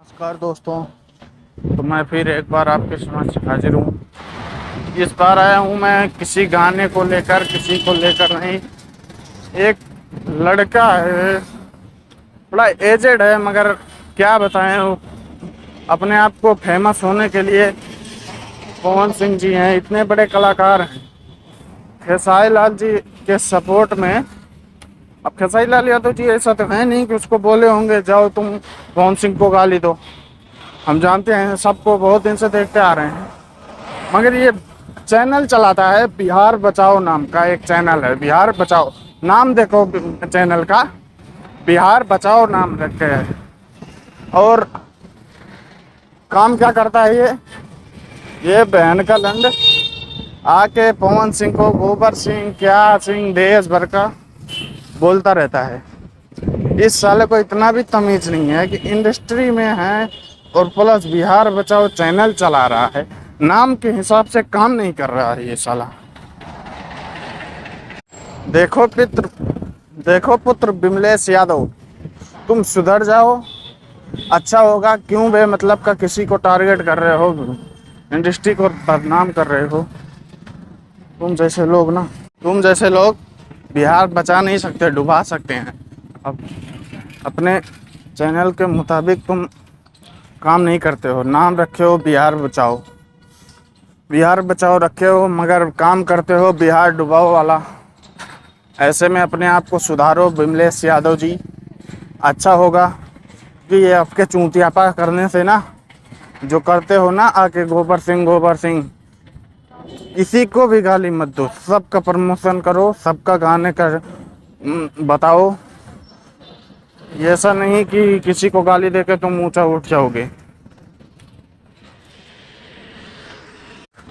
नमस्कार दोस्तों। तो मैं फिर एक बार आपके समक्ष हाजिर हूँ। इस बार आया हूँ मैं किसी गाने को लेकर, किसी को लेकर नहीं। एक लड़का है, बड़ा एजेड है, मगर क्या बताएं, वो अपने आप को फेमस होने के लिए पवन सिंह जी हैं, इतने बड़े कलाकार हैं। खेसारी लाल जी के सपोर्ट में, अब खेसारी लाल यादव जी ऐसा तो है नहीं कि उसको बोले होंगे जाओ तुम पवन सिंह को गाली दो। हम जानते हैं, सबको बहुत दिन से देखते आ रहे हैं। मगर ये चैनल चलाता है, बिहार बचाओ नाम का एक चैनल है। बिहार बचाओ नाम देखो चैनल का, बिहार बचाओ नाम रखे है। और काम क्या करता है ये बहन का लंड आके पवन सिंह को गोबर सिंह क्या सिंह देश भर का बोलता रहता है। इस साले को इतना भी तमीज नहीं है कि इंडस्ट्री में है और प्लस बिहार बचाओ चैनल चला रहा है, नाम के हिसाब से काम नहीं कर रहा है ये साला। देखो पुत्र विमलेश यादव, तुम सुधर जाओ, अच्छा होगा। क्यों बेमतलब का किसी को टारगेट कर रहे हो, इंडस्ट्री को बदनाम कर रहे हो। तुम जैसे लोग बिहार बचा नहीं सकते, डुबा सकते हैं। अब अपने चैनल के मुताबिक तुम काम नहीं करते हो, नाम रखे हो बिहार बचाओ, बिहार बचाओ रखे हो, मगर काम करते हो बिहार डुबाओ वाला। ऐसे में अपने आप को सुधारो विमलेश यादव जी, अच्छा होगा। कि ये आपके चूतियापा करने से ना, जो करते हो ना आके गोबर सिंह, किसी को भी गाली मत दो, सबका प्रमोशन करो, सबका गाने का बताओ। ये ऐसा नहीं कि किसी को गाली देकर तुम ऊंचा उठ जाओगे।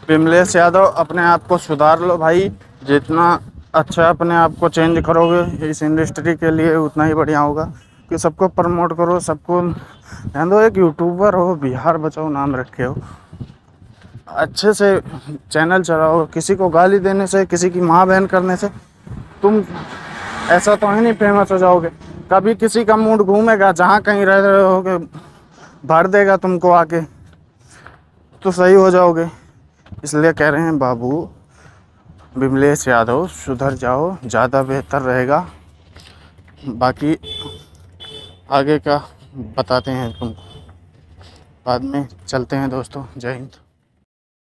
विमलेश यादव, अपने आप को सुधार लो भाई। जितना अच्छा अपने आप को चेंज करोगे इस इंडस्ट्री के लिए उतना ही बढ़िया होगा। कि सबको प्रमोट करो, सबको ध्यान दो। एक यूट्यूबर हो, बिहार बचाओ नाम रखे हो, अच्छे से चैनल चलाओ। किसी को गाली देने से, किसी की माँ बहन करने से तुम ऐसा तो है नहीं फेमस हो जाओगे। कभी किसी का मूड घूमेगा, जहाँ कहीं रह रहे होगे भर देगा तुमको आके, तो सही हो जाओगे। इसलिए कह रहे हैं बाबू विमलेश यादव, सुधर जाओ, ज़्यादा बेहतर रहेगा। बाकी आगे का बताते हैं तुमको बाद में। चलते हैं दोस्तों, जय हिंद।